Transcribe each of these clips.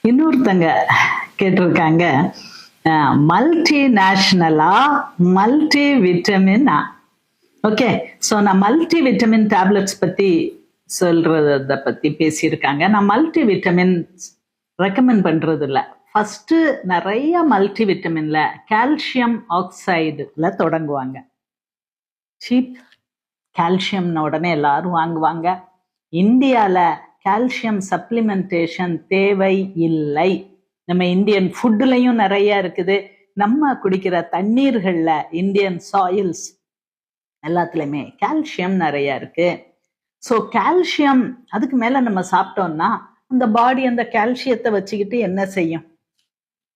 இன்னொருத்தங்க கேட்டிருக்காங்க, multi நேஷனலா multi விட்டமினா? Okay, so நான் மல்டி விட்டமின் டேப்லெட்ஸ் பத்தி சொல்றத பத்தி பேசியிருக்காங்க. நான் மல்டி விட்டமின் ரெக்கமெண்ட் பண்றது இல்லை. ஃபர்ஸ்ட் நிறைய மல்டி விட்டமின்ல கால்சியம் ஆக்சைடுல தொடங்குவாங்க. சீப் கால்சியம்னு உடனே எல்லாரும் வாங்குவாங்க. இந்தியால கால்சியம் சப்ளிமெண்டேஷன் தேவை இல்லை. நம்ம இந்தியன் ஃபுட்லயும் நிறைய இருக்குது. நம்ம குடிக்கிற தண்ணீர்கள்ல இந்தியன் சாயில்ஸ் எல்லாத்துலயுமே கால்சியம் நிறைய இருக்கு. ஸோ கால்சியம் அதுக்கு மேல நம்ம சாப்பிட்டோம்னா அந்த பாடி அந்த கால்சியத்தை வச்சுக்கிட்டு என்ன செய்யும்?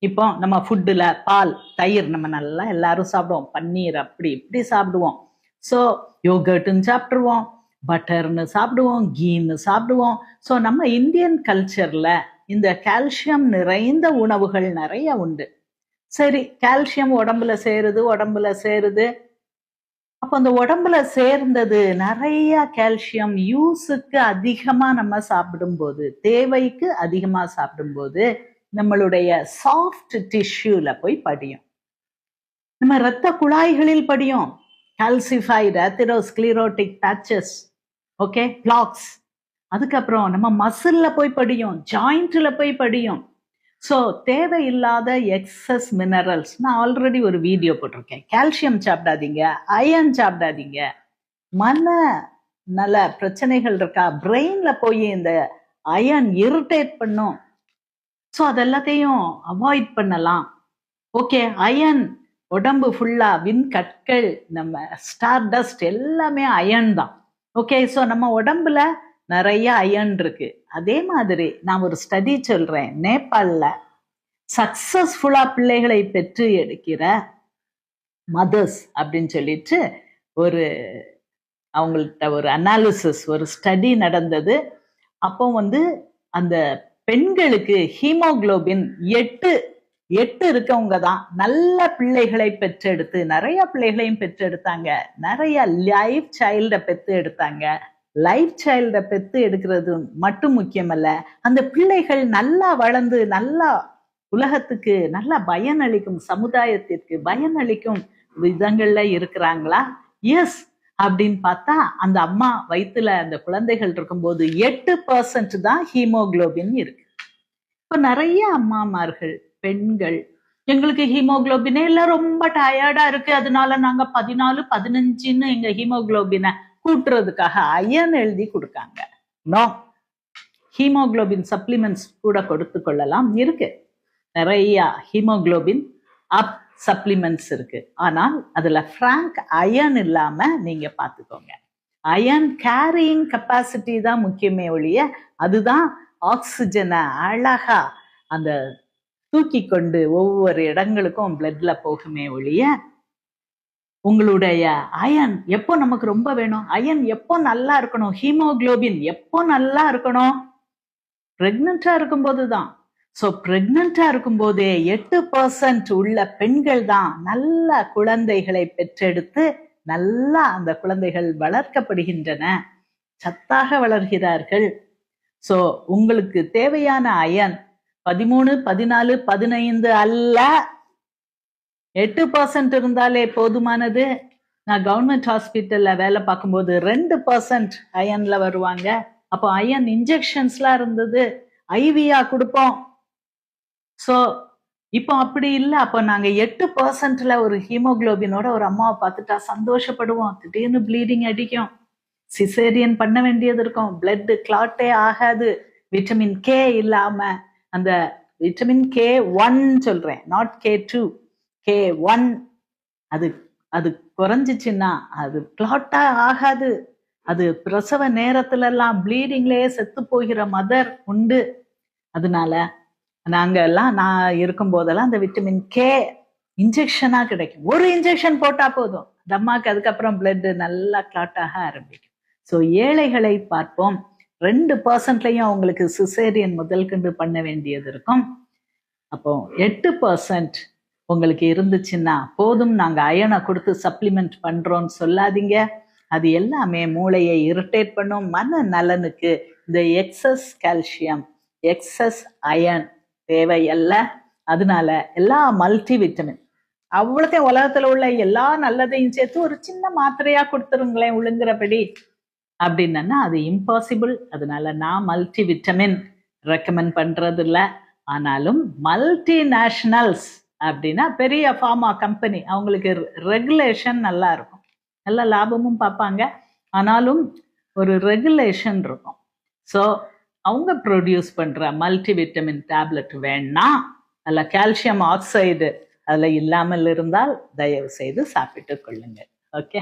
இப்போ நம்ம ஃபுட்டுல பால், தயிர் நம்ம நல்லா எல்லாரும் சாப்பிடுவோம், பன்னீர் அப்படி இப்படி சாப்பிடுவோம். ஸோ யோகர்ட்னு சாப்பிடுவோம், பட்டர்னு சாப்பிடுவோம், கீன்னு சாப்பிடுவோம். ஸோ நம்ம இந்தியன் கல்ச்சர்ல இந்த கால்சியம் நிறைந்த உணவுகள் நிறைய உண்டு. சரி, கால்சியம் உடம்புல சேருது. அப்போ அந்த உடம்புல சேர்ந்தது நிறைய கால்சியம் யூஸுக்கு அதிகமா நம்ம சாப்பிடும்போது, தேவைக்கு அதிகமா சாப்பிடும்போது நம்மளுடைய சாஃப்ட் டிஷ்யூல போய் படியும். நம்ம இரத்த குழாய்களில் படியும். Calcified அத்தெரோஸ்க்ளீரோட்டிக் patches, okay, blocks. அதுக்கப்புறம் நம்ம மசில்ல போய் படியும், ஜாயிண்ட்ல போய் படியும். ஸோ தேவையில்லாத எக்ஸஸ் மினரல்ஸ், நான் ஆல்ரெடி ஒரு வீடியோ போட்டிருக்கேன். கால்சியம் சாப்பிடாதீங்க, அயன் சாப்பிடாதீங்க. மன நல பிரச்சனைகள் இருக்கா, பிரெயின்ல போய் இந்த அயன் இரிட்டேட் பண்ணும். ஸோ அதெல்லாத்தையும் அவாய்ட் பண்ணலாம். ஓகே, அயன் உடம்பு ஃபுல்லா விண்கற்கள், நம்ம ஸ்டார் டஸ்ட் எல்லாமே அயன் தான். ஓகே, ஸோ நம்ம உடம்புல நிறைய அயன் இருக்கு. அதே மாதிரி நான் ஒரு ஸ்டடி சொல்றேன். நேபாளில் சக்சஸ்ஃபுல்லா பிள்ளைகளை பெற்று எடுக்கிற மதர்ஸ் அப்படின்னு சொல்லிட்டு ஒரு அவங்கள்ட்ட ஒரு அனாலிசிஸ், ஒரு ஸ்டடி நடந்தது. அப்போ அந்த பெண்களுக்கு ஹீமோகுளோபின் 8 இருக்கவங்க தான் நல்ல பிள்ளைகளை பெற்றெடுத்து, நிறைய பிள்ளைகளையும் பெற்றெடுத்தாங்க. நிறைய லைஃப் சைல்ட பெற்று எடுத்தாங்க. லைஃப் சைல்ட பெற்று எடுக்கிறது மட்டும் முக்கியமல்ல, அந்த பிள்ளைகள் நல்லா வளர்ந்து நல்லா உலகத்துக்கு நல்லா பயனளிக்கும், சமுதாயத்திற்கு பயனளிக்கும் விதங்கள்ல இருக்கிறாங்களா? எஸ் அப்படின்னு பார்த்தா அந்த அம்மா வயிற்றுல அந்த குழந்தைகள் இருக்கும்போது 8% தான் ஹீமோகுளோபின் இருக்கு. இப்போ நிறைய அம்மாமார்கள், பெண்கள், எங்களுக்கு ஹீமோகுளோபினே இல்லை, ரொம்ப டயர்டா இருக்கு, அதனால நாங்க 14, 15ன்னு எங்க ஹீமோகுளோபினை கூட்டுறதுக்காக அயன் எழுதி கொடுக்காங்க. நோ, ஹீமோகுளோபின் சப்ளிமெண்ட்ஸ் கூட கொடுத்து கொள்ளலாம், இருக்கு. நிறைய ஹீமோகுளோபின் அப் சப்ளிமெண்ட்ஸ் இருக்கு. ஆனால் அதுல பிராங்க் அயன் இல்லாம நீங்க பாத்துக்கோங்க. அயன் கேரியிங் கெப்பாசிட்டி தான் முக்கியமே ஒழிய, அதுதான் ஆக்சிஜனை அழகா அந்த தூக்கி கொண்டு ஒவ்வொரு இடங்களுக்கும் பிளட்ல போகுமே ஒழிய, உங்களுடைய அயன் எப்போ நமக்கு ரொம்ப வேணும்? அயன் எப்போ நல்லா இருக்கணும்? ஹீமோகுளோபின் எப்போ நல்லா இருக்கணும்? பிரெக்னண்டா இருக்கும்போது தான். ஸோ பிரெக்னண்டா இருக்கும்போதே 8% உள்ள பெண்கள் தான் நல்ல குழந்தைகளை பெற்றெடுத்து நல்லா அந்த குழந்தைகள் வளர்க்கப்படுகின்றன, சத்தாக வளர்கிறார்கள். ஸோ உங்களுக்கு தேவையான அயன் 13, 14, 15 அல்ல, 8% இருந்தாலே போதுமானது. நான் கவர்மெண்ட் ஹாஸ்பிட்டல்ல வேலை பார்க்கும்போது 2% அயன்ல வருவாங்க. அப்போ அயன் இன்ஜெக்ஷன்ஸ்லாம் இருந்தது, ஐவியா கொடுப்போம். ஸோ இப்போ அப்படி இல்லை. அப்போ நாங்க 8%ல ஒரு ஹீமோகுளோபினோட ஒரு அம்மாவை பார்த்துட்டா சந்தோஷப்படுவோம். திடீர்னு ப்ளீடிங் அடிக்கும், சிசேரியன் பண்ண வேண்டியது இருக்கும், பிளட் கிளாட்டே ஆகாது. விட்டமின் கே இல்லாம, அந்த விட்டமின் K1 சொல்றேன், நாட் K2, K1, அது குறைஞ்சிச்சுன்னா அது கிளாட்டா ஆகாது. அது பிரசவ நேரத்துல எல்லாம் ப்ளீடிங்லயே செத்து போகிற மதர் உண்டு. அதனால நான் இருக்கும் போதெல்லாம் அந்த விட்டமின் கே இன்ஜெக்ஷனா கிடைக்கும். ஒரு இன்ஜெக்ஷன் போட்டா போதும், அந்த அம்மாக்கு அதுக்கப்புறம் பிளட் நல்லா கிளாட் ஆக ஆரம்பிக்கும். ஸோ ஏழைகளை பார்ப்போம். 2%லயும் அவங்களுக்கு சிசேரியன் முதல் கொண்டு பண்ண வேண்டியது இருக்கும். அப்போ 8% உங்களுக்கு இருந்துச்சுன்னா போதும், நாங்க அயனை கொடுத்து சப்ளிமெண்ட் பண்றோம்னு சொல்லாதீங்க. அது எல்லாமே மூளையை இரிட்டேட் பண்ணும். மன நலனுக்கு இந்த எக்ஸஸ் கால்சியம், எக்ஸஸ் அயன் தேவையல்ல. அதனால எல்லா மல்டி விட்டமின் அவ்வளோத்தையும் உலகத்துல உள்ள எல்லா நல்லதையும் சேர்த்து ஒரு சின்ன மாத்திரையா கொடுத்துருங்களேன் ஒழுங்குறபடி அப்படின்னா அது இம்பாசிபிள். அதனால நான் மல்டி விட்டமின் ரெக்கமெண்ட் பண்றது இல்லை. ஆனாலும் மல்டி நேஷனல்ஸ் அப்படின்னா பெரிய ஃபார்மா கம்பெனி, அவங்களுக்கு ரெகுலேஷன் நல்லா இருக்கும், நல்ல லாபமும் பார்ப்பாங்க, ஆனாலும் ஒரு ரெகுலேஷன் இருக்கும். ஸோ அவங்க ப்ரொடியூஸ் பண்ற மல்டி விட்டமின் டேப்லெட் வேணா அதில் கால்சியம் ஆக்சைடு அதில் இல்லாமல் இருந்தால் தயவு செய்து சாப்பிட்டு கொள்ளுங்க. ஓகே.